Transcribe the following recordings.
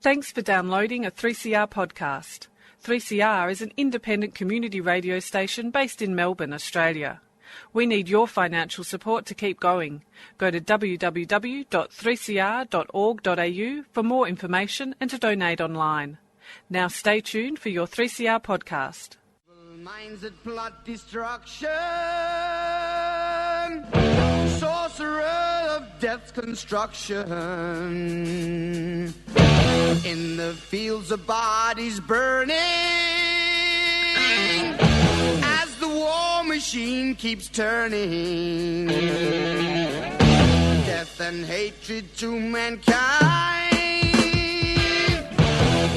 Thanks for downloading a 3CR podcast. 3CR is an independent community radio station based in Melbourne, Australia. We need your financial support to keep going. Go to www.3cr.org.au for more information and to donate online. Now stay tuned for your 3CR podcast. Minds that plot destruction, sorcerer of death's construction, in the fields of bodies burning, as the war machine keeps turning, death and hatred to mankind,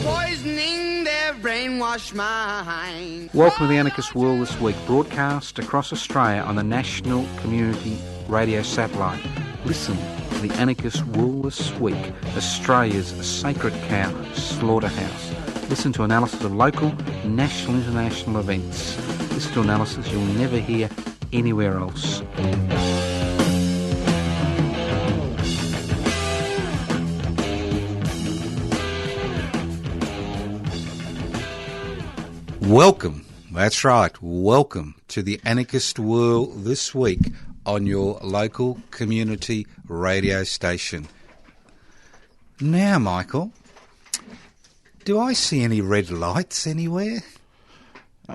poisoning their brainwashed mind. Welcome to the Anarchist World This Week, broadcast across Australia on the National Community Radio Satellite. Listen to the Anarchist World This Week, Australia's sacred cow slaughterhouse. Listen to analysis of local, national, international events. Listen to analysis you'll never hear anywhere else. Welcome, that's right, welcome to the Anarchist World This Week on your local community radio station. Now, Michael, do I see any red lights anywhere?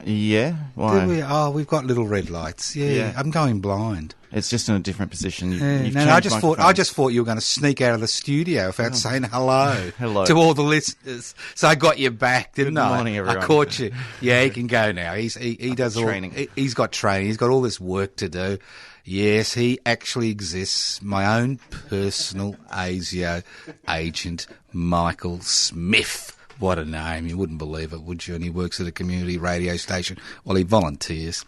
Yeah, why? Do we? Oh, we've got little red lights. Yeah. I'm going blind. It's just in a different position. I just thought you were going to sneak out of the studio without saying hello to all the listeners. So I got you back, didn't I? Good morning, everyone. I caught you. Yeah, he can go now. He does all training. He's got training. He's got all this work to do. Yes, he actually exists. My own personal ASIO agent, Michael Smith. What a name. You wouldn't believe it, would you? And he works at a community radio station. Well, he volunteers.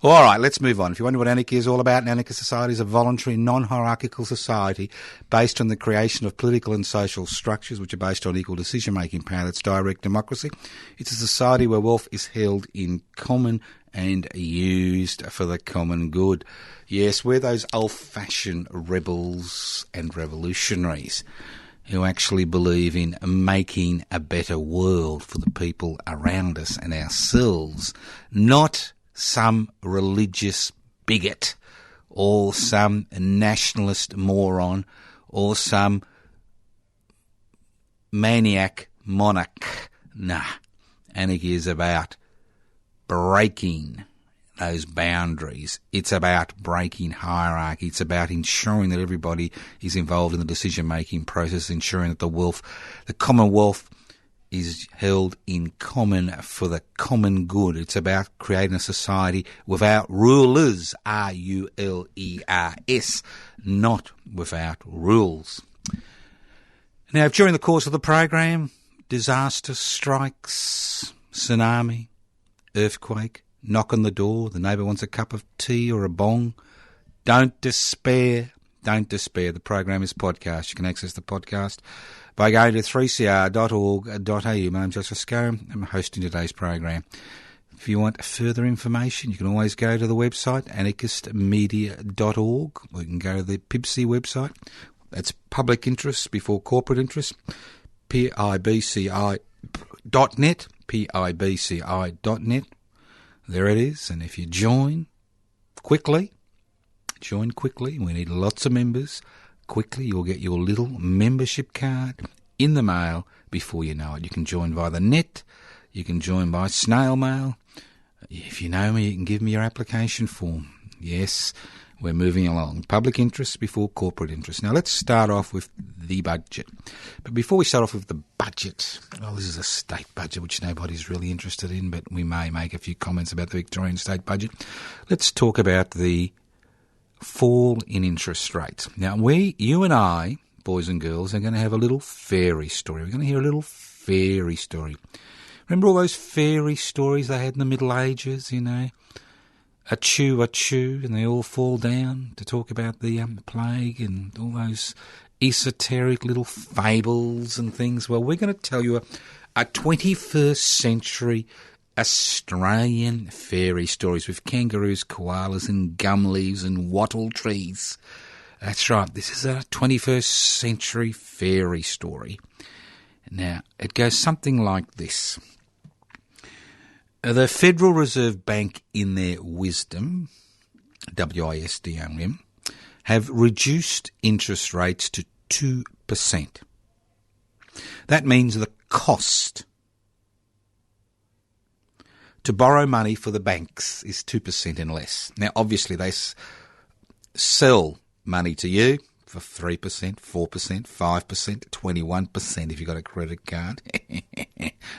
All right, let's move on. If you wonder what anarchy is all about, an anarchist society is a voluntary, non-hierarchical society based on the creation of political and social structures which are based on equal decision-making power. That's direct democracy. It's a society where wealth is held in common and used for the common good. Yes, we're those old-fashioned rebels and revolutionaries who actually believe in making a better world for the people around us and ourselves, not some religious bigot or some nationalist moron or some maniac monarch. Nah, anarchy is about breaking those boundaries. It's about breaking hierarchy. It's about ensuring that everybody is involved in the decision-making process, ensuring that the commonwealth is held in common for the common good. It's about creating a society without rulers, R-U-L-E-R-S, not without rules. Now, if during the course of the program, disaster strikes, tsunami, earthquake, knock on the door, the neighbour wants a cup of tea or a bong, don't despair. Don't despair. The program is podcast. You can access the podcast by going to 3cr.org.au. My name's Joseph Scone. I'm hosting today's program. If you want further information, you can always go to the website, anarchistmedia.org, or you can go to the PIBCI website. That's public interest before corporate interest, PIBCI.net, PIBCI.net. There it is. And if you join quickly, we need lots of members. Quickly, you'll get your little membership card in the mail before you know it. You can join via the net. You can join by snail mail. If you know me, you can give me your application form. Yes, we're moving along. Public interest before corporate interest. Now, let's start off with the budget. But before we start off with the budget, well, this is a state budget, which nobody's really interested in, but we may make a few comments about the Victorian state budget. Let's talk about the fall in interest rates. Now, you and I, boys and girls, are going to have a little fairy story. We're going to hear a little fairy story. Remember all those fairy stories they had in the Middle Ages, you know? A-chew, and they all fall down to talk about the plague and all those esoteric little fables and things. Well, we're going to tell you a 21st century Australian fairy stories with kangaroos, koalas and gum leaves and wattle trees. That's right, this is a 21st century fairy story. Now, it goes something like this. The Federal Reserve Bank, in their wisdom, WISDOM, have reduced interest rates to 2%. That means the cost to borrow money for the banks is 2% and less. Now, obviously, they sell money to you for 3%, 4%, 5%, 21% if you've got a credit card.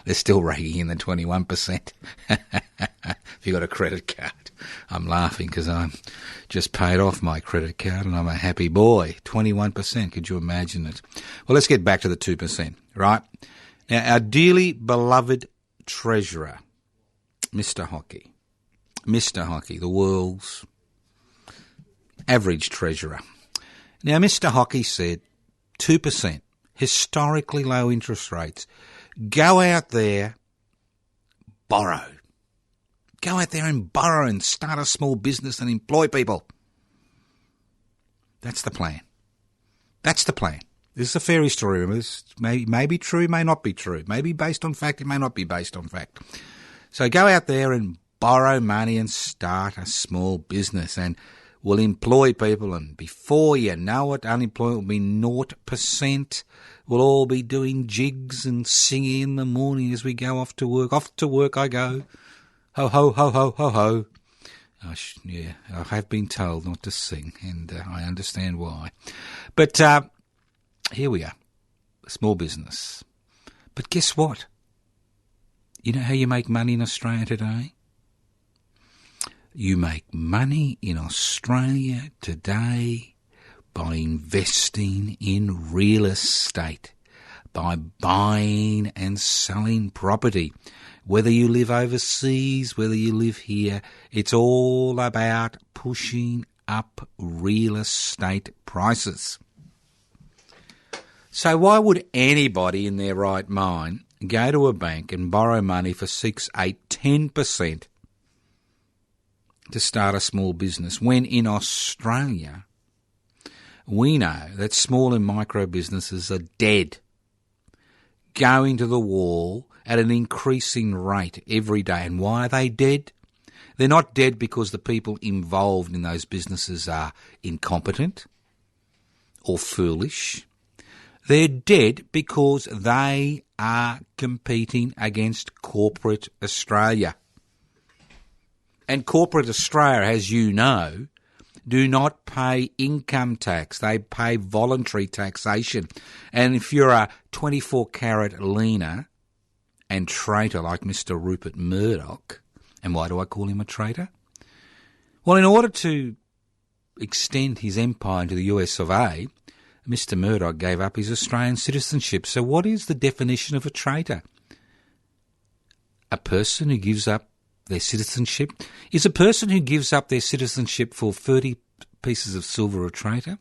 They're still raking in the 21% if you've got a credit card. I'm laughing because I'm just paid off my credit card and I'm a happy boy. 21%, could you imagine it? Well, let's get back to the 2%, right? Now, our dearly beloved treasurer, Mr. Hockey, the world's average treasurer. Now, Mr. Hockey said 2%, historically low interest rates. Go out there, borrow. Go out there and borrow and start a small business and employ people. That's the plan. That's the plan. This is a fairy story. Remember, this may be true, may not be true. May be based on fact, it may not be based on fact. So go out there and borrow money and start a small business and we'll employ people, and before you know it, unemployment will be 0%. We'll all be doing jigs and singing in the morning as we go off to work. Off to work I go. Ho, ho, ho, ho, ho, ho. Yeah, I have been told not to sing, and I understand why. But here we are, a small business. But guess what? You know how you make money in Australia today? You make money in Australia today by investing in real estate, by buying and selling property. Whether you live overseas, whether you live here, it's all about pushing up real estate prices. So why would anybody in their right mind go to a bank and borrow money for 6, 8, 10% to start a small business when in Australia we know that small and micro businesses are dead, going to the wall at an increasing rate every day? And why are they dead? They're not dead because the people involved in those businesses are incompetent or foolish. They're dead because they are competing against corporate Australia. And corporate Australia, as you know, do not pay income tax. They pay voluntary taxation. And if you're a 24-carat leaner and traitor like Mr. Rupert Murdoch, and why do I call him a traitor? Well, in order to extend his empire into the US of A, Mr. Murdoch gave up his Australian citizenship. So what is the definition of a traitor? A person who gives up their citizenship? Is a person who gives up their citizenship for 30 pieces of silver a traitor?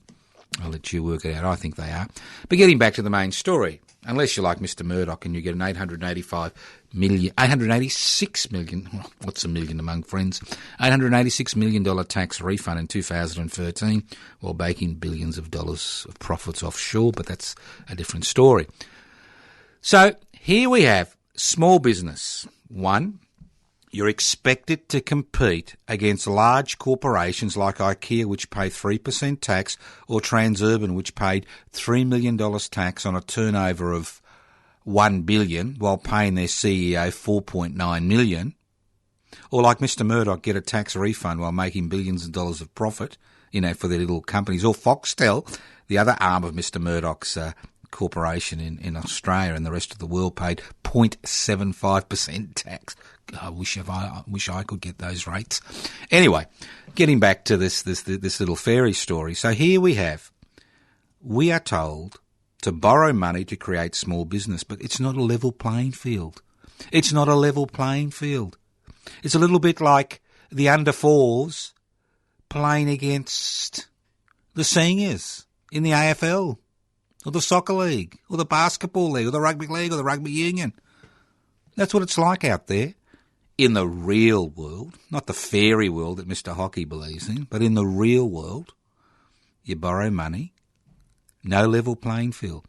I'll let you work it out. I think they are. But getting back to the main story, unless you're like Mr. Murdoch and you get an $886 million, what's a million among friends, $886 million tax refund in 2013 while baking billions of dollars of profits offshore, but that's a different story. So here we have small business. One, you're expected to compete against large corporations like IKEA, which pay 3% tax, or Transurban, which paid $3 million tax on a turnover of $1 billion while paying their CEO $4.9 million. Or like Mr. Murdoch, get a tax refund while making billions of dollars of profit, for their little companies. Or Foxtel, the other arm of Mr. Murdoch's corporation in Australia and the rest of the world, paid 0.75% tax. I wish I could get those rates. Anyway, getting back to this little fairy story. So here we are told to borrow money to create small business, but it's not a level playing field. It's not a level playing field. It's a little bit like the under-4s playing against the seniors in the AFL or the soccer league or the basketball league or the rugby league or the rugby union. That's what it's like out there. In the real world, not the fairy world that Mr. Hockey believes in, but in the real world, you borrow money, no level playing field.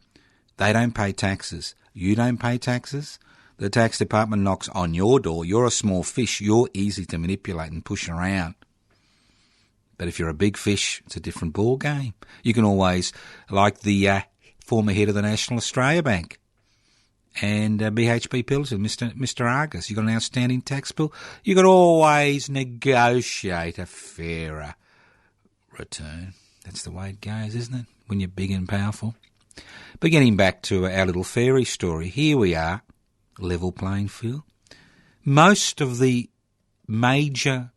They don't pay taxes. You don't pay taxes. The tax department knocks on your door. You're a small fish. You're easy to manipulate and push around. But if you're a big fish, it's a different ball game. You can always, like the former head of the National Australia Bank and BHP Pilsen, Mr. Argus, you got an outstanding tax bill. You could always negotiate a fairer return. That's the way it goes, isn't it? When you're big and powerful. But getting back to our little fairy story, here we are, level playing field. Most of the major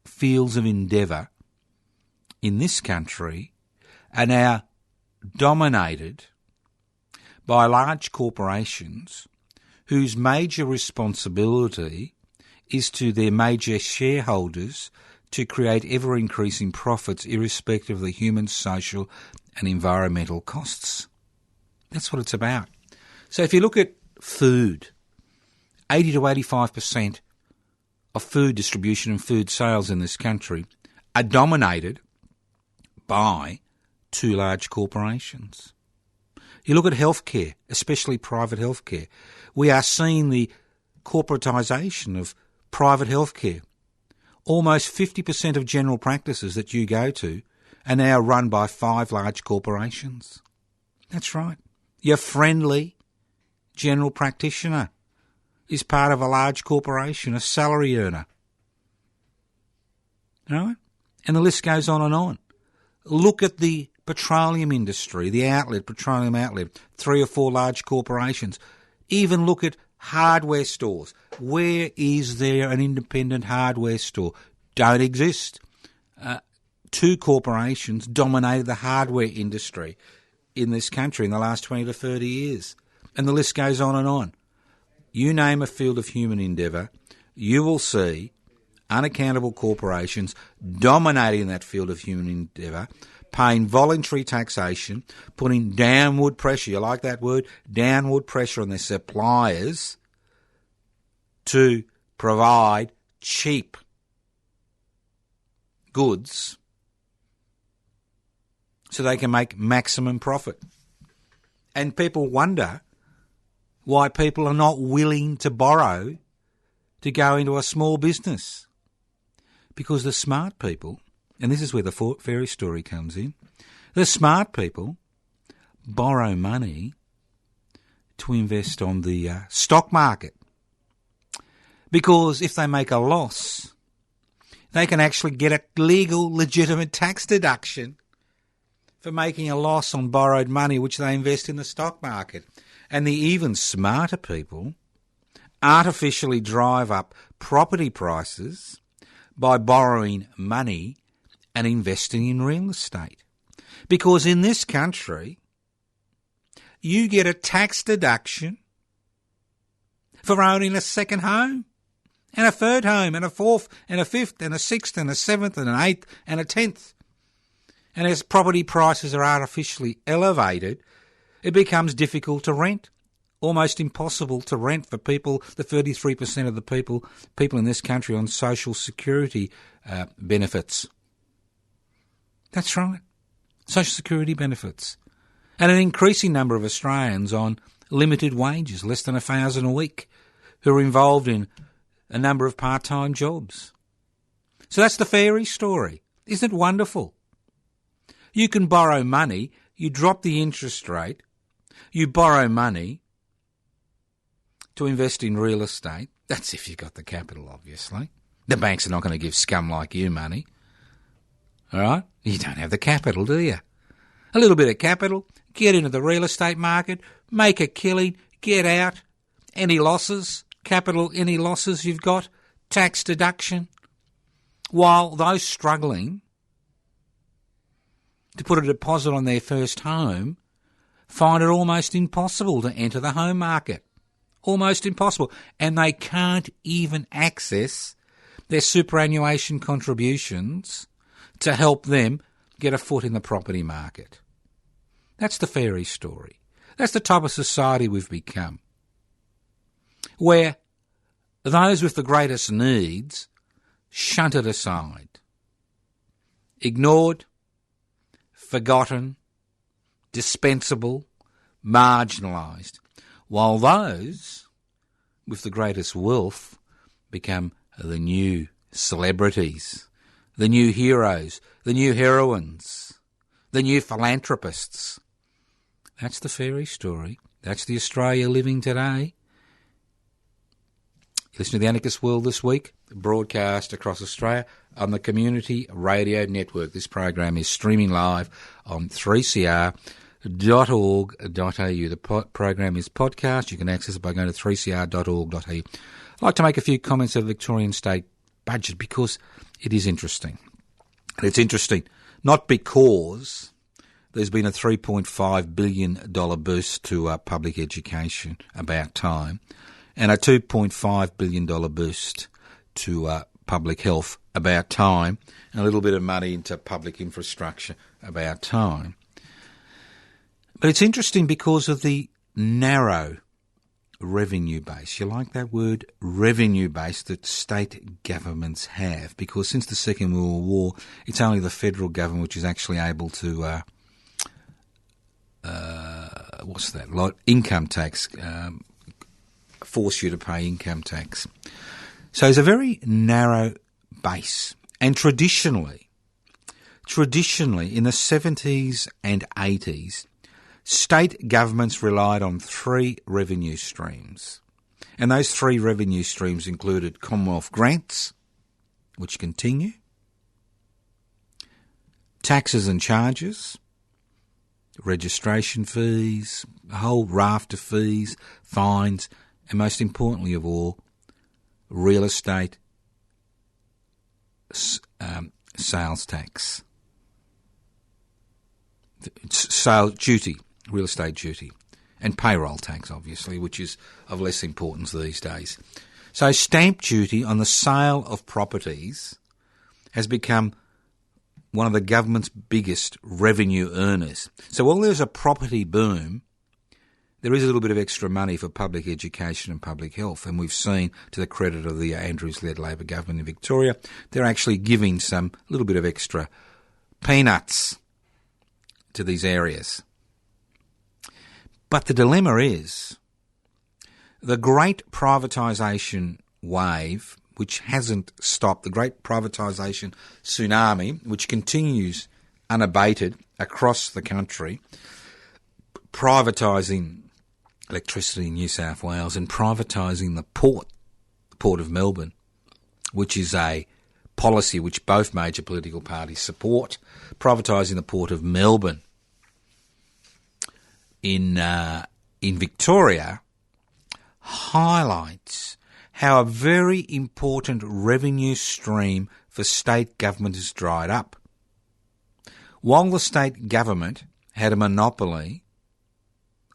fields of endeavour in this country are now dominated by large corporations whose major responsibility is to their major shareholders to create ever-increasing profits irrespective of the human, social and environmental costs. That's what it's about. So if you look at food, 80 to 85% of food distribution and food sales in this country are dominated by two large corporations. You look at healthcare, especially private healthcare. We are seeing the corporatisation of private healthcare. Almost 50% of general practices that you go to are now run by 5 large corporations. That's right. Your friendly general practitioner is part of a large corporation, a salary earner. Right? And the list goes on and on. Look at the petroleum industry, the petroleum outlet, 3 or 4 large corporations. Even look at hardware stores. Where is there an independent hardware store? Don't exist. 2 corporations dominated the hardware industry in this country in the last 20 to 30 years. And the list goes on and on. You name a field of human endeavour, you will see unaccountable corporations dominating that field of human endeavour, paying voluntary taxation, putting downward pressure, you like that word, downward pressure on their suppliers to provide cheap goods so they can make maximum profit. And people wonder why people are not willing to borrow to go into a small business. Because the smart people, and this is where the fairy story comes in, the smart people borrow money to invest on the stock market. Because if they make a loss, they can actually get a legal, legitimate tax deduction for making a loss on borrowed money which they invest in the stock market. And the even smarter people artificially drive up property prices by borrowing money and investing in real estate. Because in this country, you get a tax deduction for owning a second home, and a third home, and a fourth, and a fifth, and a sixth, and a seventh, and an eighth, and a 10th. And as property prices are artificially elevated, it becomes difficult to rent, almost impossible to rent for people, the 33% of the people in this country on social security benefits. That's right, social security benefits. And an increasing number of Australians on limited wages, less than $1,000 a week, who are involved in a number of part-time jobs. So that's the fairy story. Isn't it wonderful? You can borrow money, you drop the interest rate, you borrow money to invest in real estate. That's if you've got the capital, obviously. The banks are not going to give scum like you money. All right? You don't have the capital, do you? A little bit of capital, get into the real estate market, make a killing, get out. Any losses, capital, any losses you've got, tax deduction. While those struggling to put a deposit on their first home find it almost impossible to enter the home market. Almost impossible. And they can't even access their superannuation contributions to help them get a foot in the property market. That's the fairy story. That's the type of society we've become, where those with the greatest needs shunted aside, ignored, forgotten, dispensable, marginalised, while those with the greatest wealth become the new celebrities, the new heroes, the new heroines, the new philanthropists. That's the fairy story. That's the Australia living today. Listen to the Anarchist World this week, broadcast across Australia on the Community Radio Network. This program is streaming live on 3cr.org.au. The program is podcast. You can access it by going to 3cr.org.au. I'd like to make a few comments of the Victorian state budget because it is interesting. And it's interesting not because there's been a $3.5 billion boost to public education, about time, and a $2.5 billion boost to public health, about time, and a little bit of money into public infrastructure, about time. But it's interesting because of the narrow revenue base. You like that word, revenue base, that state governments have, because since the Second World War, it's only the federal government which is actually able to, income tax, force you to pay income tax. So it's a very narrow base. And traditionally, in the 70s and 80s, state governments relied on three revenue streams. And those three revenue streams included Commonwealth grants, which continue, taxes and charges, registration fees, a whole raft of fees, fines, and most importantly of all, real estate sales tax, sale duty, real estate duty, and payroll tax, obviously, which is of less importance these days. So stamp duty on the sale of properties has become one of the government's biggest revenue earners. So while there's a property boom, there is a little bit of extra money for public education and public health, and we've seen, to the credit of the Andrews-led Labor government in Victoria, they're actually giving some little bit of extra peanuts to these areas. But the dilemma is the great privatisation wave, which hasn't stopped, the great privatisation tsunami, which continues unabated across the country, privatising electricity in New South Wales and privatising the Port of Melbourne, which is a policy which both major political parties support. Privatising the Port of Melbourne in Victoria highlights how a very important revenue stream for state government has dried up. While the state government had a monopoly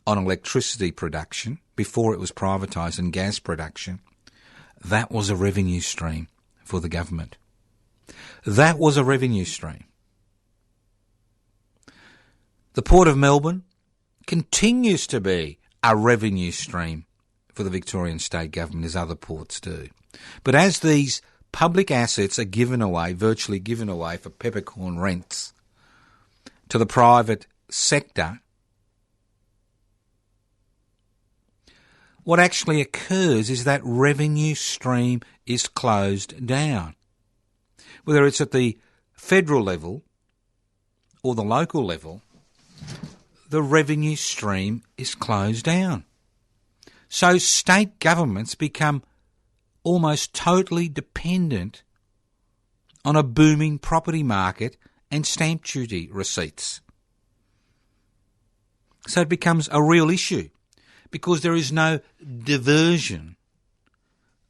on electricity production before it was privatised, and gas production, that was a revenue stream for the government. That was a revenue stream. The Port of Melbourne continues to be a revenue stream for the Victorian state government, as other ports do. But as these public assets are given away, virtually given away for peppercorn rents to the private sector, what actually occurs is that revenue stream is closed down. Whether it's at the federal level or the local level, the revenue stream is closed down. So state governments become almost totally dependent on a booming property market and stamp duty receipts. So it becomes a real issue because there is no diversion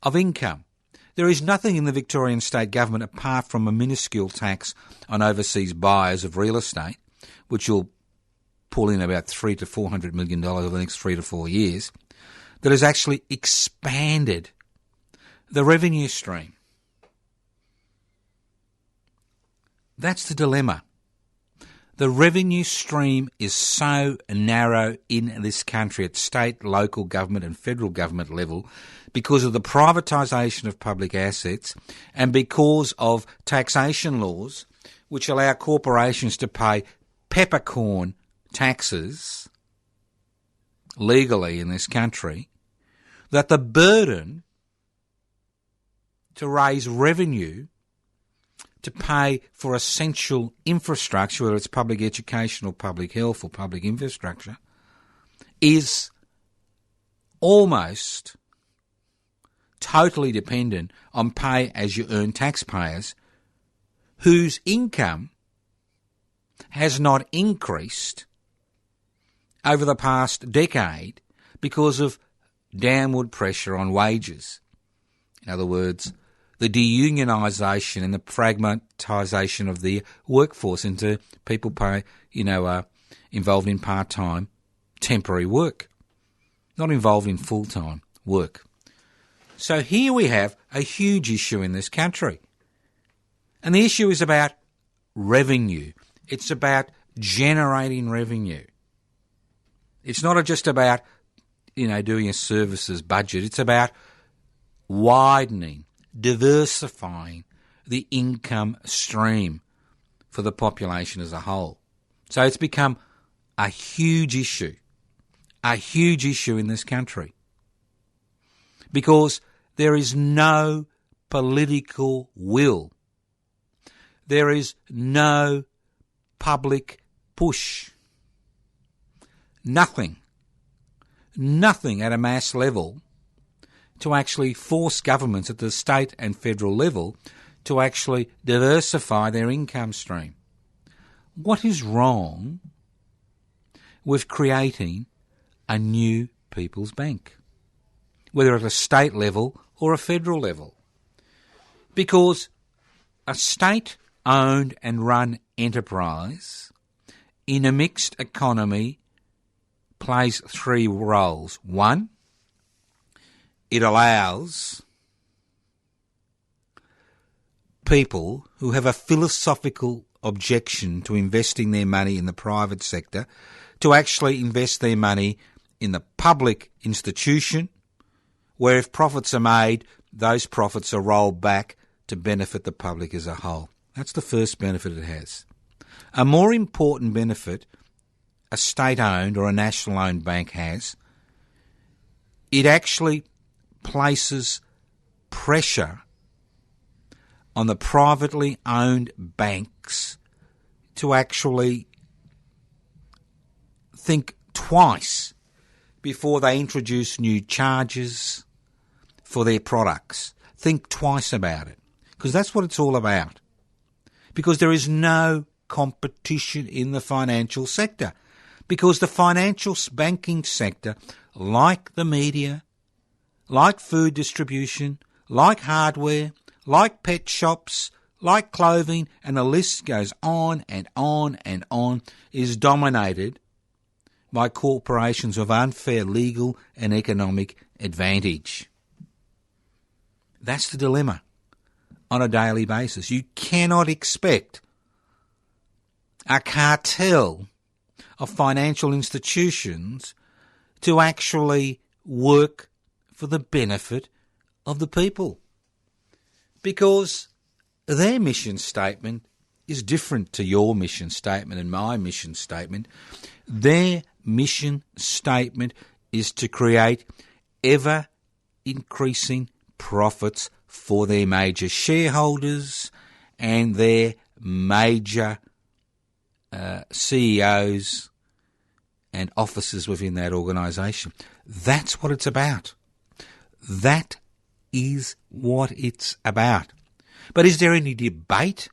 of income. There is nothing in the Victorian state government apart from a minuscule tax on overseas buyers of real estate, which will pull in about $300 to $400 million over the next 3 to 4 years, that has actually expanded the revenue stream. That's the dilemma. The revenue stream is so narrow in this country at state, local government and federal government level because of the privatisation of public assets and because of taxation laws which allow corporations to pay peppercorn taxes legally in this country that the burden to raise revenue to pay for essential infrastructure, whether it's public education or public health or public infrastructure, is almost totally dependent on pay-as-you-earn taxpayers whose income has not increased over the past decade because of downward pressure on wages. In other words, the deunionisation and the fragmentisation of the workforce into people involved in part-time temporary work, not involved in full-time work. So here we have a huge issue in this country. And the issue is about revenue. It's about generating revenue. It's not just about, doing a services budget. It's about widening, diversifying the income stream for the population as a whole. So it's become a huge issue in this country, because there is no political will. There is no public push. Nothing at a mass level to actually force governments at the state and federal level to actually diversify their income stream. What is wrong with creating a new people's bank, whether at a state level or a federal level? Because a state-owned and run enterprise in a mixed economy plays three roles. One, it allows people who have a philosophical objection to investing their money in the private sector to actually invest their money in the public institution, where if profits are made, those profits are rolled back to benefit the public as a whole. That's the first benefit it has. A more important benefit a state-owned or a national-owned bank has, it actually places pressure on the privately owned banks to actually think twice before they introduce new charges for their products. Think twice about it, because that's what it's all about. Because there is no competition in the financial sector. Because the financial banking sector, like the media, like food distribution, like hardware, like pet shops, like clothing, and the list goes on and on and on, is dominated by corporations of unfair legal and economic advantage. That's the dilemma on a daily basis. You cannot expect a cartel of financial institutions to actually work for the benefit of the people, because their mission statement is different to your mission statement and my mission statement. Their mission statement is to create ever-increasing profits for their major shareholders and their major CEOs and officers within that organisation. That's what it's about. That is what it's about. But is there any debate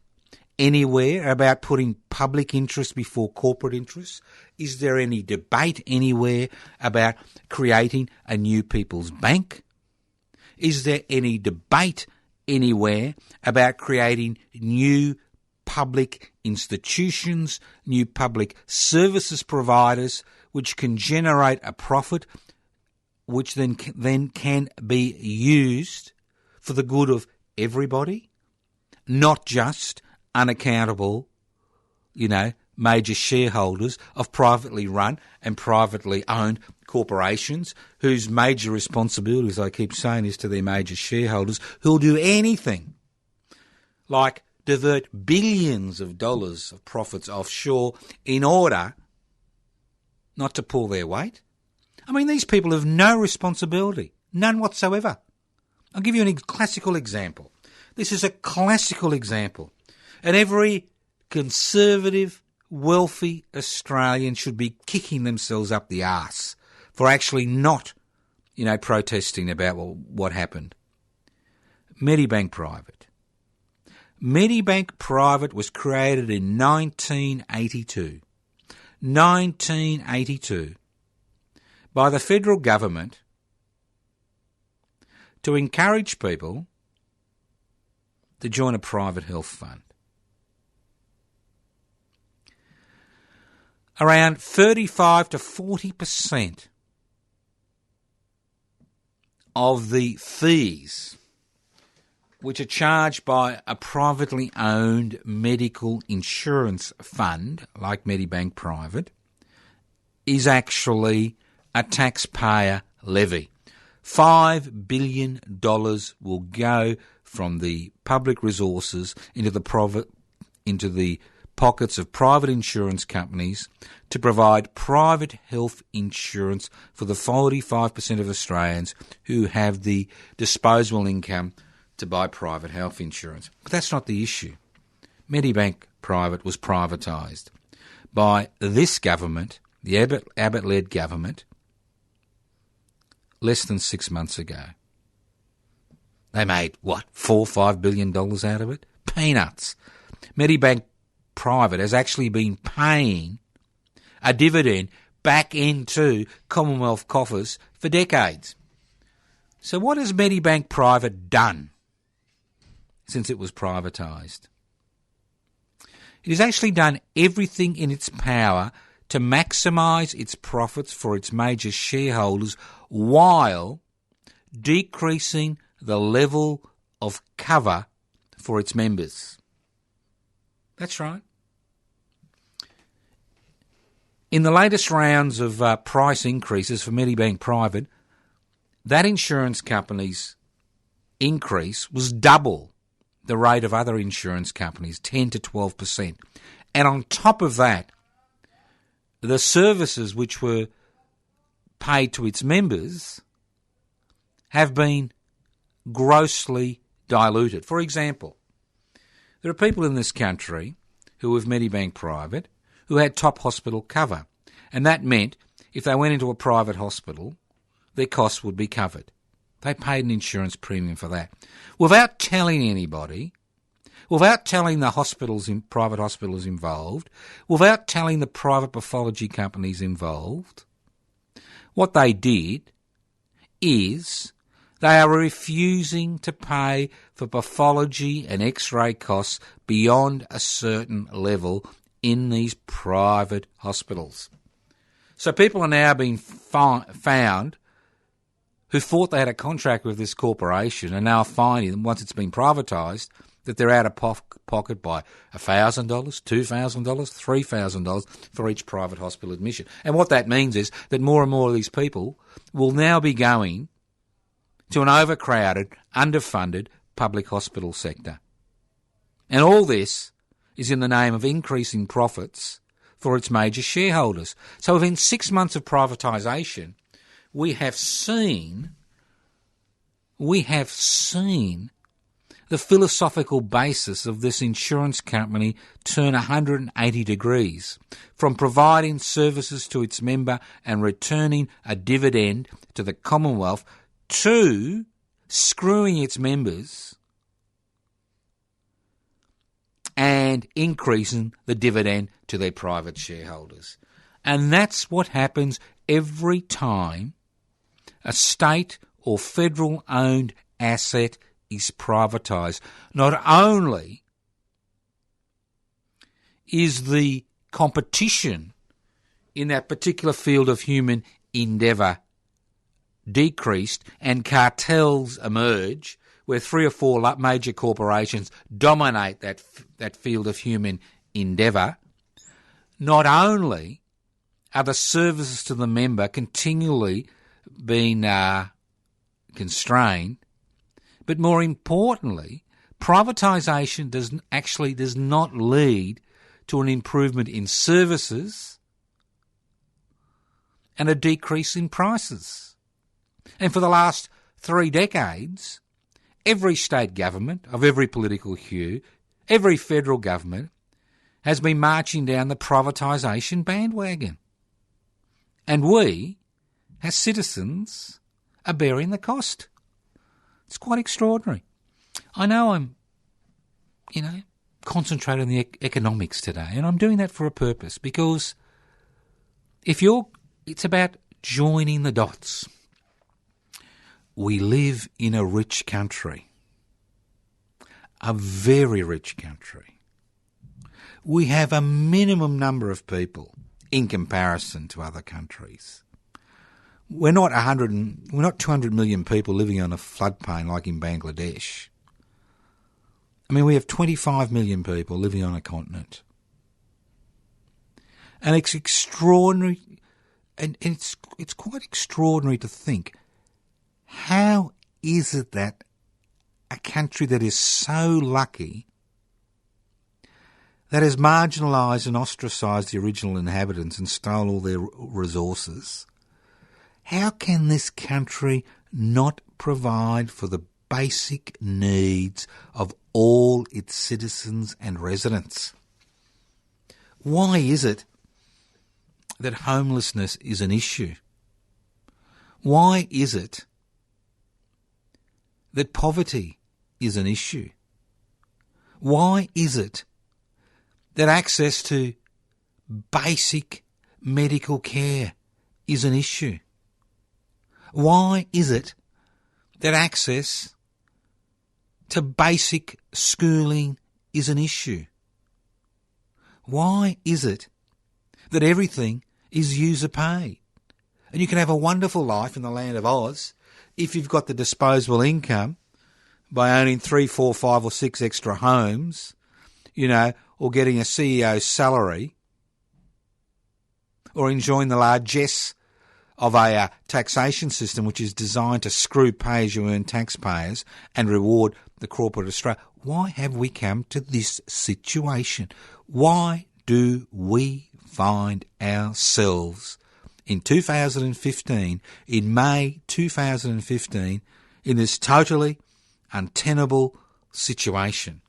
anywhere about putting public interest before corporate interests? Is there any debate anywhere about creating a new people's bank? Is there any debate anywhere about creating new public institutions, new public services providers which can generate a profit which then can be used for the good of everybody, not just unaccountable, major shareholders of privately run and privately owned corporations whose major responsibility, as I keep saying, is to their major shareholders, who'll do anything like divert billions of dollars of profits offshore in order not to pull their weight, I mean, these people have no responsibility, none whatsoever. I'll give you a classical example. This is a classical example. And every conservative, wealthy Australian should be kicking themselves up the arse for actually not, protesting about what happened. Medibank Private. Medibank Private was created in 1982. 1982. By the federal government to encourage people to join a private health fund. Around 35 to 40% of the fees which are charged by a privately owned medical insurance fund like Medibank Private is actually a taxpayer levy. $5 billion will go from the public resources into the pockets of private insurance companies to provide private health insurance for the 45% of Australians who have the disposable income to buy private health insurance. But that's not the issue. Medibank Private was privatised by this government, the Abbott-led government, less than 6 months ago. They made, $4 or $5 billion out of it? Peanuts. Medibank Private has actually been paying a dividend back into Commonwealth coffers for decades. So what has Medibank Private done since it was privatised? It has actually done everything in its power to maximise its profits for its major shareholders while decreasing the level of cover for its members. That's right. In the latest rounds of price increases for Medibank Private, that insurance company's increase was double the rate of other insurance companies, 10 to 12%. And on top of that, the services which were paid to its members have been grossly diluted. For example, there are people in this country who have Medibank Private who had top hospital cover, and that meant if they went into a private hospital, their costs would be covered. They paid an insurance premium for that. Without telling anybody, without telling the private hospitals involved, without telling the private pathology companies involved, what they did is they are refusing to pay for pathology and x-ray costs beyond a certain level in these private hospitals. So people are now being found who thought they had a contract with this corporation and now finding them, once it's been privatised, that they're out of pocket by $1,000, $2,000, $3,000 for each private hospital admission. And what that means is that more and more of these people will now be going to an overcrowded, underfunded public hospital sector. And all this is in the name of increasing profits for its major shareholders. So within 6 months of privatisation, we have seen the philosophical basis of this insurance company turn 180 degrees, from providing services to its member and returning a dividend to the Commonwealth to screwing its members and increasing the dividend to their private shareholders. And that's what happens every time a state or federal-owned asset is privatised. Not only is the competition in that particular field of human endeavour decreased and cartels emerge where 3 or 4 major corporations dominate that field of human endeavour, not only are the services to the member continually being constrained, but more importantly, privatisation does not lead to an improvement in services and a decrease in prices. And for the last 3 decades, every state government of every political hue, every federal government has been marching down the privatisation bandwagon. And we, as citizens, are bearing the cost. It's quite extraordinary. I know I'm, concentrating on the economics today, and I'm doing that for a purpose, because it's about joining the dots. We live in a rich country, a very rich country. We have a minimum number of people in comparison to other countries. We're not 200 million people living on a floodplain like in Bangladesh. I mean, we have 25 million people living on a continent. And it's extraordinary, and it's quite extraordinary to think, how is it that a country that is so lucky, that has marginalised and ostracised the original inhabitants and stole all their resources, how can this country not provide for the basic needs of all its citizens and residents? Why is it that homelessness is an issue? Why is it that poverty is an issue? Why is it that access to basic medical care is an issue? Why is it that access to basic schooling is an issue? Why is it that everything is user paid? And you can have a wonderful life in the land of Oz if you've got the disposable income by owning 3, 4, 5 or 6 extra homes, or getting a CEO's salary, or enjoying the largesse of a taxation system which is designed to screw pay-as-you-earn taxpayers and reward the corporate Australia. Why have we come to this situation? Why do we find ourselves in 2015, in May 2015, in this totally untenable situation?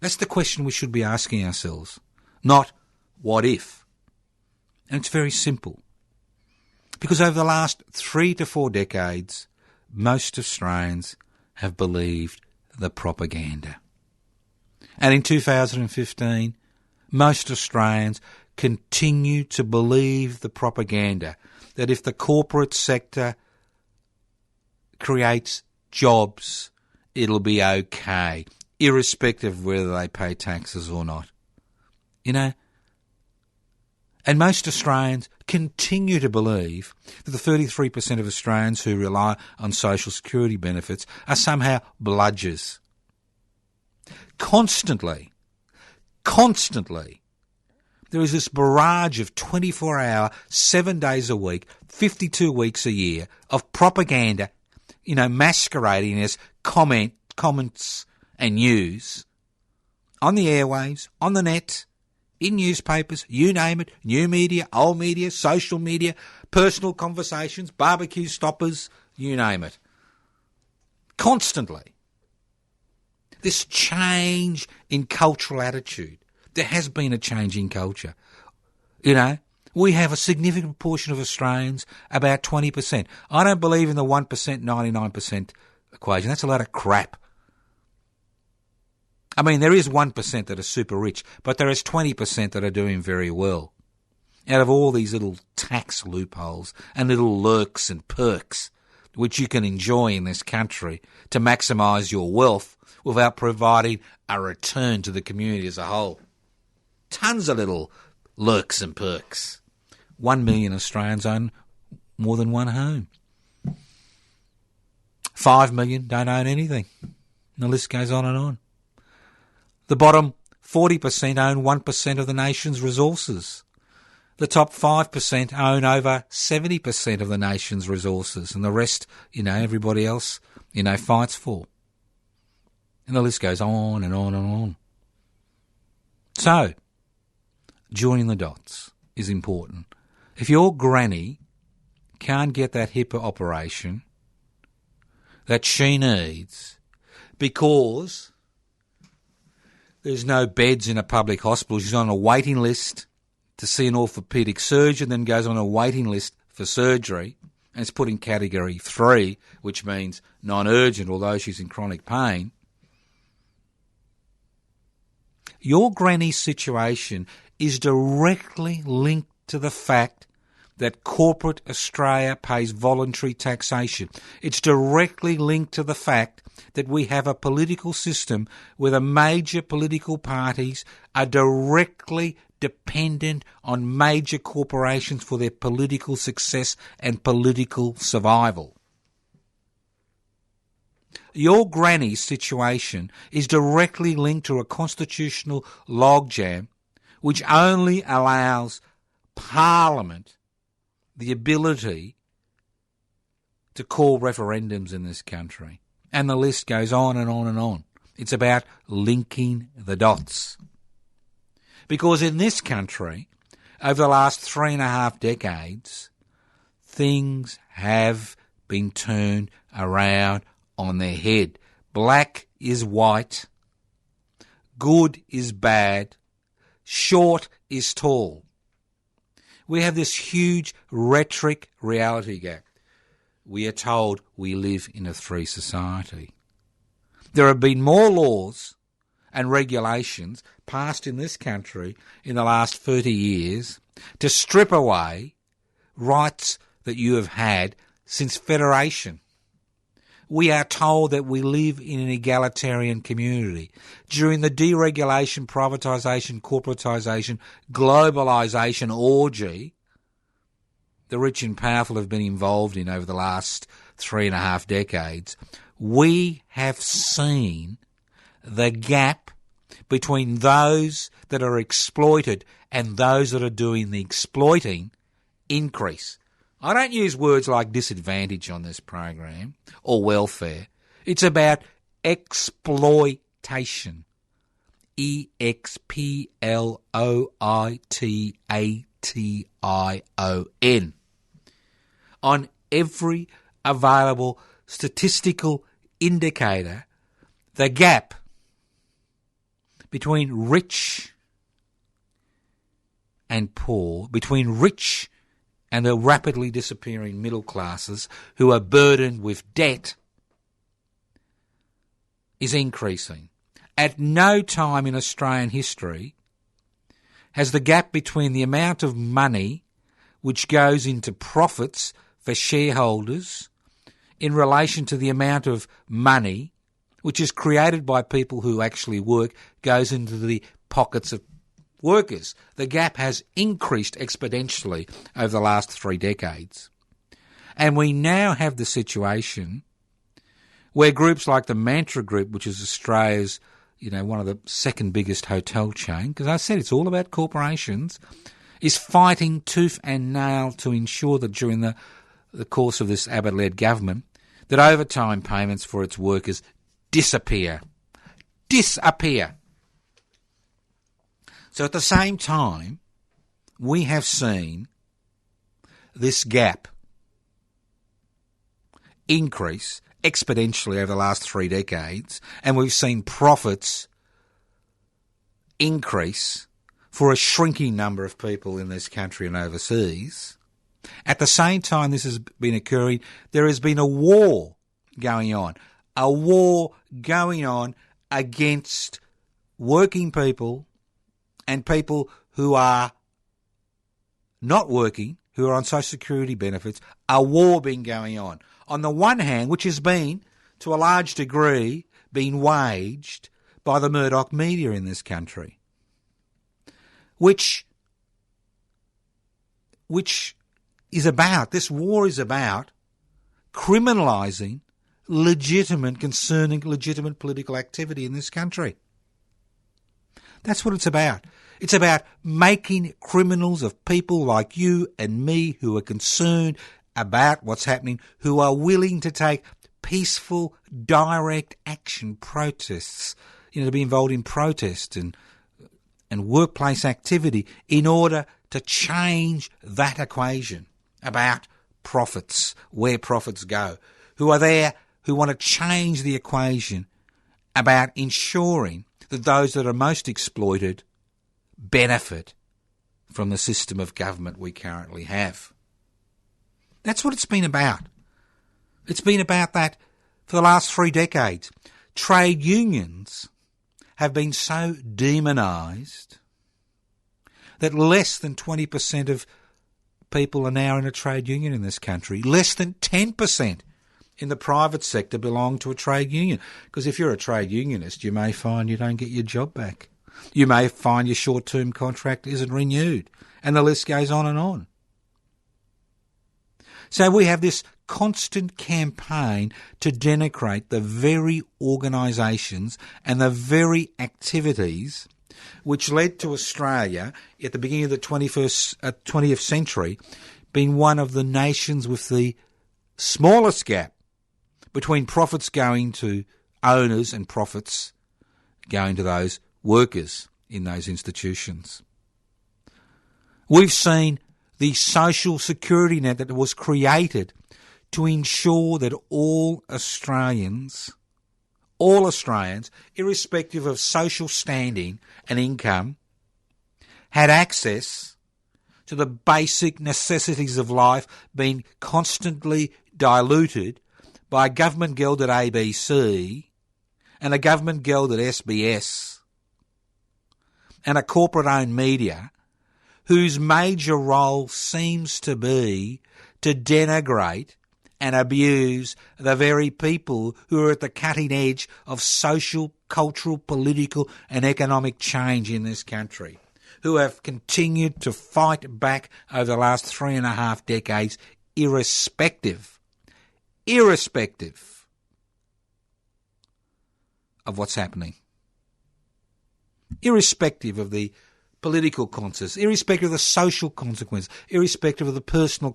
That's the question we should be asking ourselves, not what if. And it's very simple. Because over the last 3 to 4 decades, most Australians have believed the propaganda. And in 2015, most Australians continue to believe the propaganda that if the corporate sector creates jobs, it'll be okay, irrespective of whether they pay taxes or not. And most Australians continue to believe that the 33% of Australians who rely on social security benefits are somehow bludgers. Constantly, there is this barrage of 24-hour, 7 days a week, 52 weeks a year of propaganda, masquerading as comments and news on the airwaves, on the net, in newspapers, you name it, new media, old media, social media, personal conversations, barbecue stoppers, you name it. Constantly. This change in cultural attitude. There has been a change in culture. We have a significant portion of Australians, about 20%. I don't believe in the 1%, 99% equation. That's a lot of crap. I mean, there is 1% that are super rich, but there is 20% that are doing very well. Out of all these little tax loopholes and little lurks and perks which you can enjoy in this country to maximise your wealth without providing a return to the community as a whole. Tons of little lurks and perks. 1 million Australians own more than one home. 5 million don't own anything. And the list goes on and on. The bottom 40% own 1% of the nation's resources. The top 5% own over 70% of the nation's resources, and the rest, everybody else, fights for. And the list goes on and on and on. So, joining the dots is important. If your granny can't get that hip operation that she needs because there's no beds in a public hospital. She's on a waiting list to see an orthopaedic surgeon, then goes on a waiting list for surgery, and it's put in category 3, which means non-urgent, although she's in chronic pain. Your granny's situation is directly linked to the fact that corporate Australia pays voluntary taxation. It's directly linked to the fact that we have a political system where the major political parties are directly dependent on major corporations for their political success and political survival. Your granny's situation is directly linked to a constitutional logjam which only allows Parliament the ability to call referendums in this country. And the list goes on and on and on. It's about linking the dots. Because in this country, over the last 3.5 decades, things have been turned around on their head. Black is white, good is bad, short is tall. We have this huge rhetoric reality gap. We are told we live in a free society. There have been more laws and regulations passed in this country in the last 30 years to strip away rights that you have had since Federation. We are told that we live in an egalitarian community. During the deregulation, privatisation, corporatisation, globalisation orgy the rich and powerful have been involved in over the last 3.5 decades, we have seen the gap between those that are exploited and those that are doing the exploiting increase. I don't use words like disadvantage on this program or welfare. It's about exploitation. exploitation. On every available statistical indicator, the gap between rich and poor, between rich and the rapidly disappearing middle classes who are burdened with debt, is increasing. At no time in Australian history has the gap between the amount of money which goes into profits for shareholders in relation to the amount of money which is created by people who actually work goes into the pockets of workers. The gap has increased exponentially over the last 3 decades. And we now have the situation where groups like the Mantra Group, which is Australia's, one of the second biggest hotel chain, because I said it's all about corporations, is fighting tooth and nail to ensure that during the course of this Abbott-led government, that overtime payments for its workers disappear. So at the same time, we have seen this gap increase exponentially over the last 3 decades, and we've seen profits increase for a shrinking number of people in this country and overseas. At the same time this has been occurring, there has been a war going on against working people and people who are not working, who are on social security benefits, a war being going on. On the one hand, which has been, to a large degree, been waged by the Murdoch media in this country, which is about, this war is about criminalising legitimate political activity in this country. That's what it's about. It's about making criminals of people like you and me who are concerned about what's happening, who are willing to take peaceful, direct action protests, to be involved in protests and workplace activity in order to change that equation about profits, where profits go, who are there, who want to change the equation about ensuring that those that are most exploited benefit from the system of government we currently have. That's what it's been about. It's been about that for the last 3 decades. Trade unions have been so demonised that less than 20% of people are now in a trade union in this country. Less than 10% in the private sector belong to a trade union. Because if you're a trade unionist, you may find you don't get your job back. You may find your short-term contract isn't renewed. And the list goes on and on. So we have this constant campaign to denigrate the very organisations and the very activities which led to Australia at the beginning of the 20th century being one of the nations with the smallest gap between profits going to owners and profits going to those workers in those institutions. We've seen the social security net that was created to ensure that all Australians, irrespective of social standing and income, had access to the basic necessities of life being constantly diluted by a government-gelded ABC and a government-gelded SBS and a corporate-owned media whose major role seems to be to denigrate and abuse the very people who are at the cutting edge of social, cultural, political and economic change in this country, who have continued to fight back over the last 3.5 decades irrespective of what's happening, irrespective of the political consequences, irrespective of the social consequences, irrespective of the personal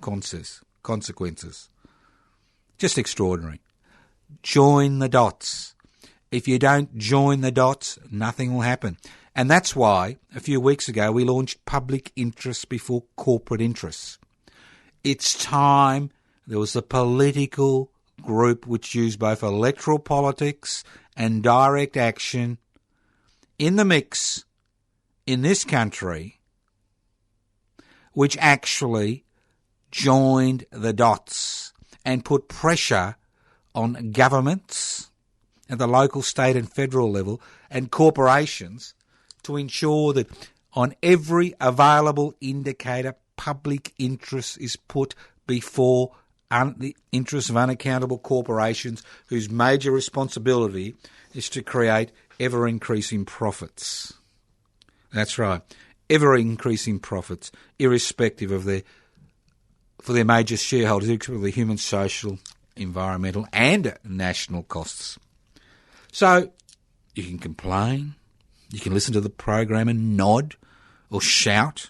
consequences. Just extraordinary. Join the dots. If you don't join the dots, nothing will happen. And that's why, a few weeks ago, we launched public interests before corporate interests. It's time there was a political group which used both electoral politics and direct action in the mix in this country, which actually joined the dots and put pressure on governments at the local, state and federal level and corporations to ensure that on every available indicator, public interest is put before the interests of unaccountable corporations whose major responsibility is to create ever-increasing profits. That's right, ever-increasing profits, irrespective of for their major shareholders, irrespective of the human, social, environmental and national costs. So you can complain, you can listen to the program and nod or shout,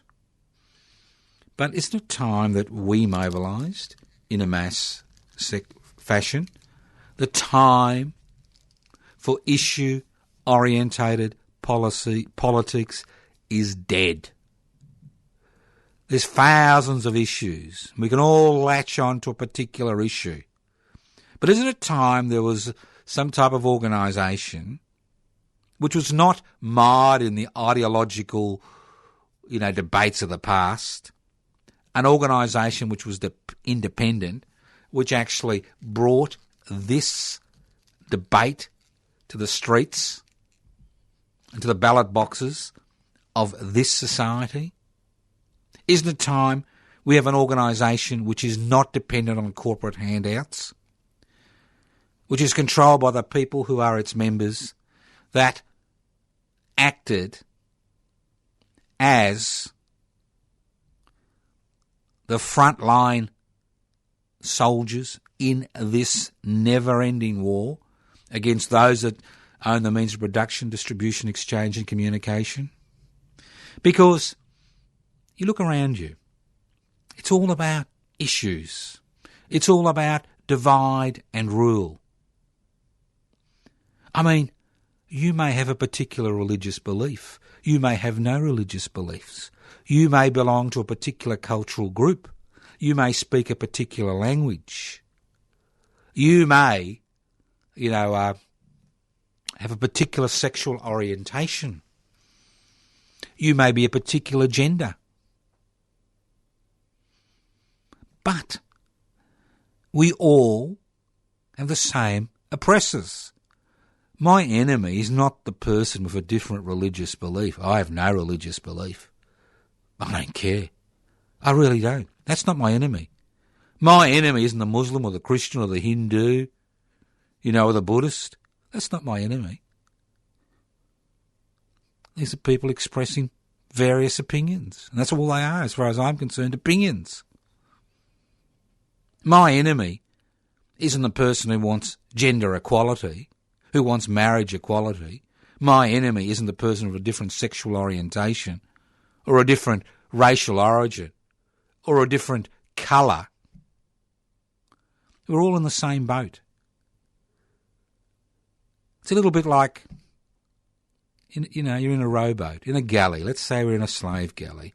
but isn't it time that we mobilised in a mass fashion? The time for issue-orientated politics is dead. There's thousands of issues. We can all latch on to a particular issue. But isn't it time there was some type of organisation which was not marred in the ideological, debates of the past, an organisation which was independent, which actually brought this debate to the streets and to the ballot boxes of this society? Isn't it time we have an organisation which is not dependent on corporate handouts, which is controlled by the people who are its members, that acted as the frontline soldiers in this never-ending war against those that own the means of production, distribution, exchange and communication? Because you look around you, it's all about issues. It's all about divide and rule. I mean, you may have a particular religious belief. You may have no religious beliefs. You may belong to a particular cultural group. You may speak a particular language. You may, have a particular sexual orientation. You may be a particular gender. But we all have the same oppressors. My enemy is not the person with a different religious belief. I have no religious belief. I don't care. I really don't. That's not my enemy. My enemy isn't the Muslim or the Christian or the Hindu, or the Buddhist. That's not my enemy. These are people expressing various opinions. And that's all they are, as far as I'm concerned, opinions. My enemy isn't the person who wants gender equality, who wants marriage equality. My enemy isn't the person with a different sexual orientation or a different racial origin or a different colour. We're all in the same boat. It's a little bit like, you're in a rowboat, in a galley. Let's say we're in a slave galley.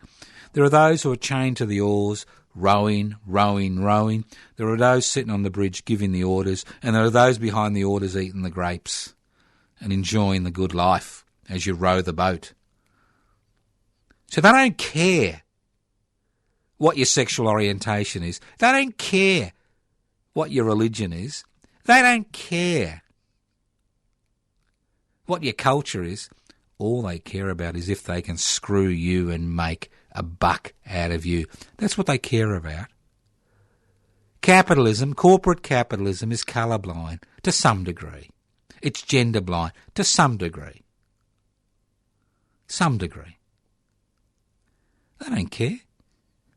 There are those who are chained to the oars, rowing, rowing, rowing. There are those sitting on the bridge giving the orders, and there are those behind the orders eating the grapes and enjoying the good life as you row the boat. So they don't care what your sexual orientation is. They don't care what your religion is. They don't care what your culture is. All they care about is if they can screw you and make a buck out of you. That's what they care about. Capitalism, corporate capitalism, is colourblind to some degree. It's gender blind to some degree. Some degree. They don't care,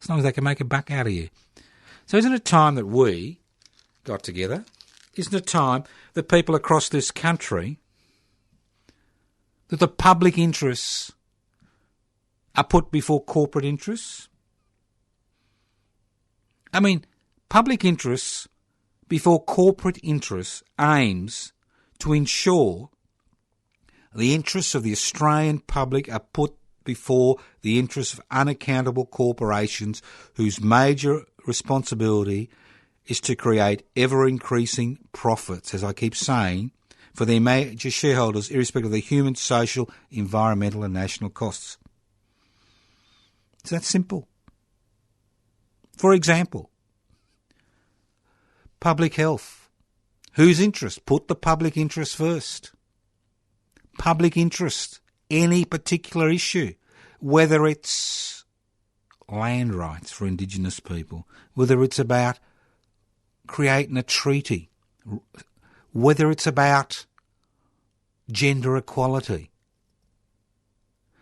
as long as they can make a buck out of you. So isn't it time that we got together? Isn't it time that people across this country, that the public interests are put before corporate interests? I mean, public interests before corporate interests aims to ensure the interests of the Australian public are put before the interests of unaccountable corporations whose major responsibility is to create ever-increasing profits, as I keep saying, for their major shareholders, irrespective of the human, social, environmental and national costs. It's that simple. For example, public health. Whose interest? Put the public interest first. Public interest. Any particular issue, whether it's land rights for Indigenous people, whether it's about creating a treaty, whether it's about gender equality,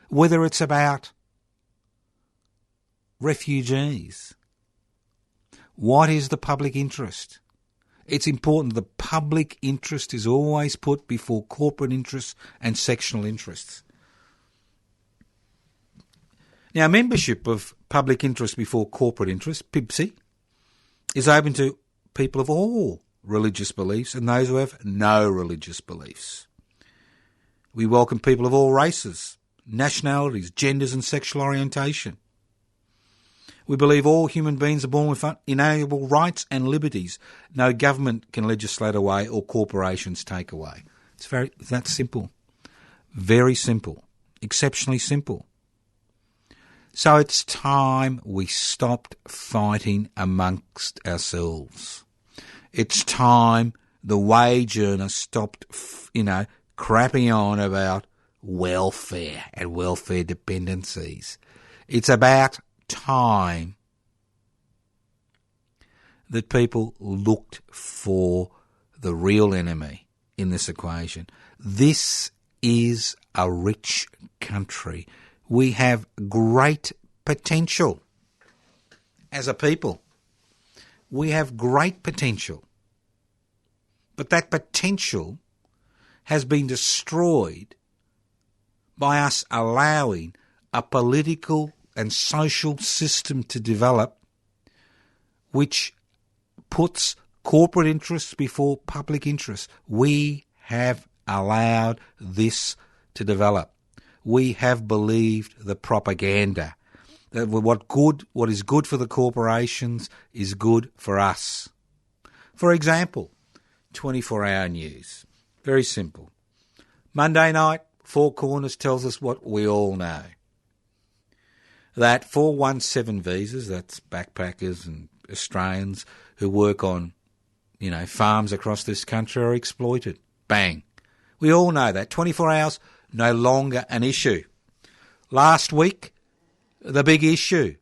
whether it's about refugees. What is the public interest? It's important the public interest is always put before corporate interests and sectional interests. Now, membership of public interest before corporate interest, PIBCI, is open to people of all religious beliefs and those who have no religious beliefs. We welcome people of all races, nationalities, genders and sexual orientation. We believe all human beings are born with inalienable rights and liberties. No government can legislate away or corporations take away. It's that simple. Very simple. Exceptionally simple. So it's time we stopped fighting amongst ourselves. It's time the wage earners stopped, crapping on about welfare and welfare dependencies. It's about time that people looked for the real enemy in this equation. This is a rich country. We have great potential as a people. We have great potential. But that potential has been destroyed by us allowing a political and social system to develop which puts corporate interests before public interests. We have allowed this to develop. We have believed the propaganda That what is good for the corporations is good for us. For example, 24-hour news. Very simple. Monday night, Four Corners tells us what we all know. That 417 visas, that's backpackers and Australians who work on, farms across this country, are exploited. Bang. We all know that. 24 hours, no longer an issue. Last week, the big issue.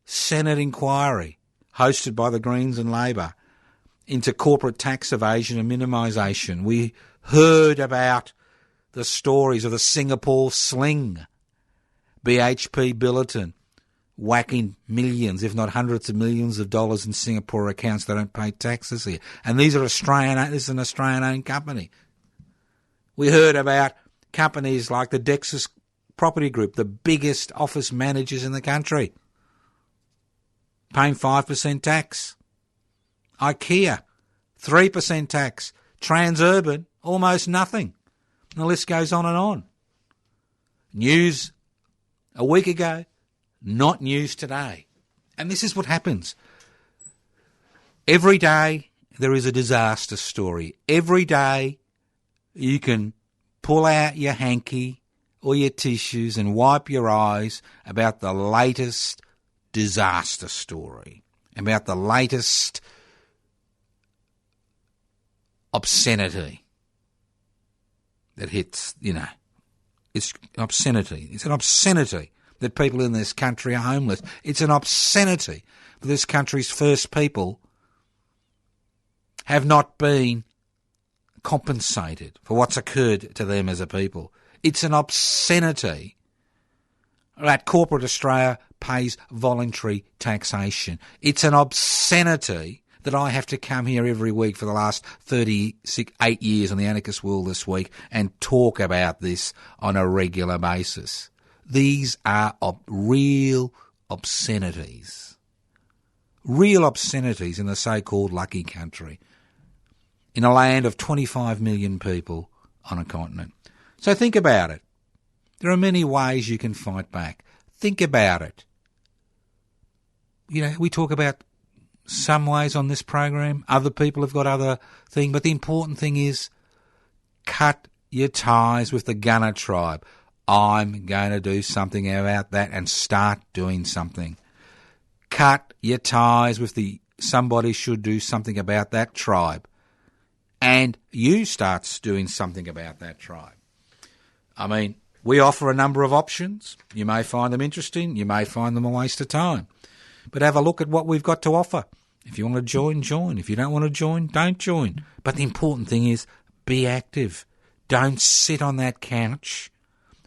Senate inquiry, hosted by the Greens and Labor, into corporate tax evasion and minimisation. We heard about the stories of the Singapore sling, BHP Billiton, whacking millions, if not hundreds of millions of dollars in Singapore accounts that don't pay taxes here. And this is an Australian-owned company. We heard about companies like the Dexus Property Group, the biggest office managers in the country, paying 5% tax. IKEA, 3% tax. Transurban, almost nothing. And the list goes on and on. News a week ago, not news today. And this is what happens. Every day there is a disaster story. Every day you can pull out your hanky or your tissues and wipe your eyes about the latest disaster story, about the latest obscenity that hits, it's obscenity. It's an obscenity that people in this country are homeless. It's an obscenity that this country's first people have not been compensated for what's occurred to them as a people. It's an obscenity that corporate Australia pays voluntary taxation. It's an obscenity that I have to come here every week for the last 8 years on the Anarchist World This Week and talk about this on a regular basis. These are real obscenities. Real obscenities in the so-called lucky country, in a land of 25 million people on a continent. So think about it. There are many ways you can fight back. Think about it. We talk about some ways on this program. Other people have got other things. But the important thing is cut your ties with the Gunner tribe. I'm going to do something about that and start doing something. Cut your ties with the somebody should do something about that tribe. And you start doing something about that tribe. I mean, we offer a number of options. You may find them interesting. You may find them a waste of time. But have a look at what we've got to offer. If you want to join, join. If you don't want to join, don't join. But the important thing is be active. Don't sit on that couch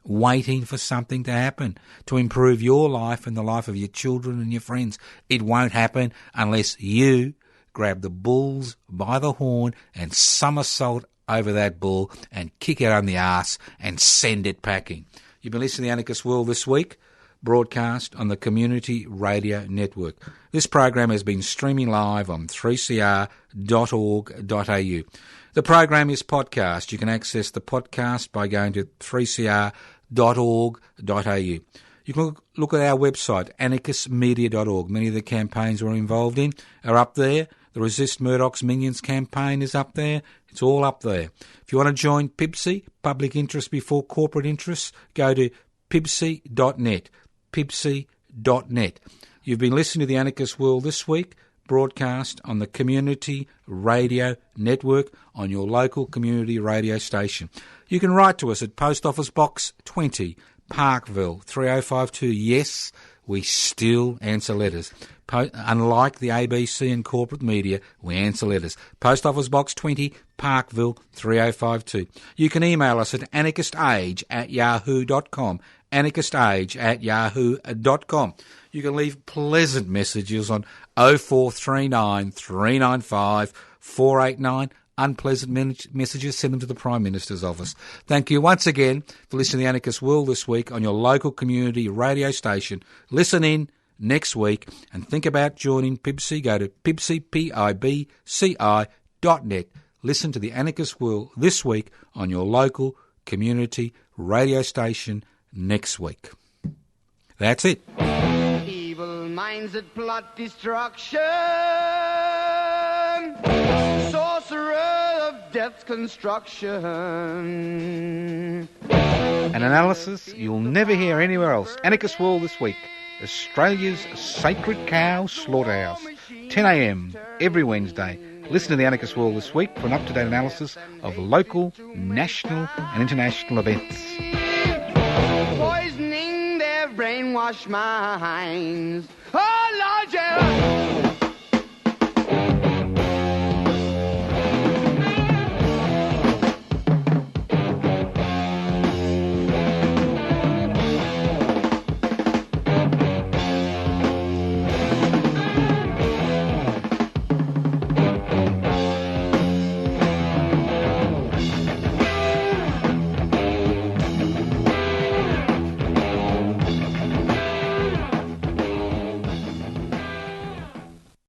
waiting for something to happen to improve your life and the life of your children and your friends. It won't happen unless you grab the bulls by the horn and somersault over that bull and kick it on the arse and send it packing. You've been listening to the Anarchist World This Week, broadcast on the Community Radio Network. This program has been streaming live on 3cr.org.au. The program is podcast. You can access the podcast by going to 3cr.org.au. You can look at our website, anarchistmedia.org. Many of the campaigns we're involved in are up there. The Resist Murdoch's Minions campaign is up there. It's all up there. If you want to join PIBCI, Public Interest Before Corporate Interests, go to PIBCI.net. PIBCI.net. You've been listening to the Anarchist World This Week, broadcast on the Community Radio Network on your local community radio station. You can write to us at Post Office Box 20, Parkville 3052. Yes, we still answer letters. Unlike the ABC and corporate media, we answer letters. Post Office Box 20, Parkville 3052. You can email us at anarchistage@yahoo.com. anarchistage@yahoo.com. You can leave pleasant messages on 0439 395 489. Unpleasant messages, send them to the Prime Minister's office. Thank you once again for listening to the Anarchist World This Week on your local community radio station. Listen in next week and think about joining PIBCI. Go to PIBCI.net. Listen to the Anarchist World This Week on your local community radio station next week. That's it. Evil minds that plot destruction, sorcerer of death's construction. An analysis you'll never hear anywhere else. Anarchist World this week. Australia's sacred cow slaughterhouse. 10 a.m. every Wednesday. Listen to the Anarchist World this week for an up-to-date analysis of local, national and international events. Poisoning their brainwashed minds. Oh, Lord, yeah.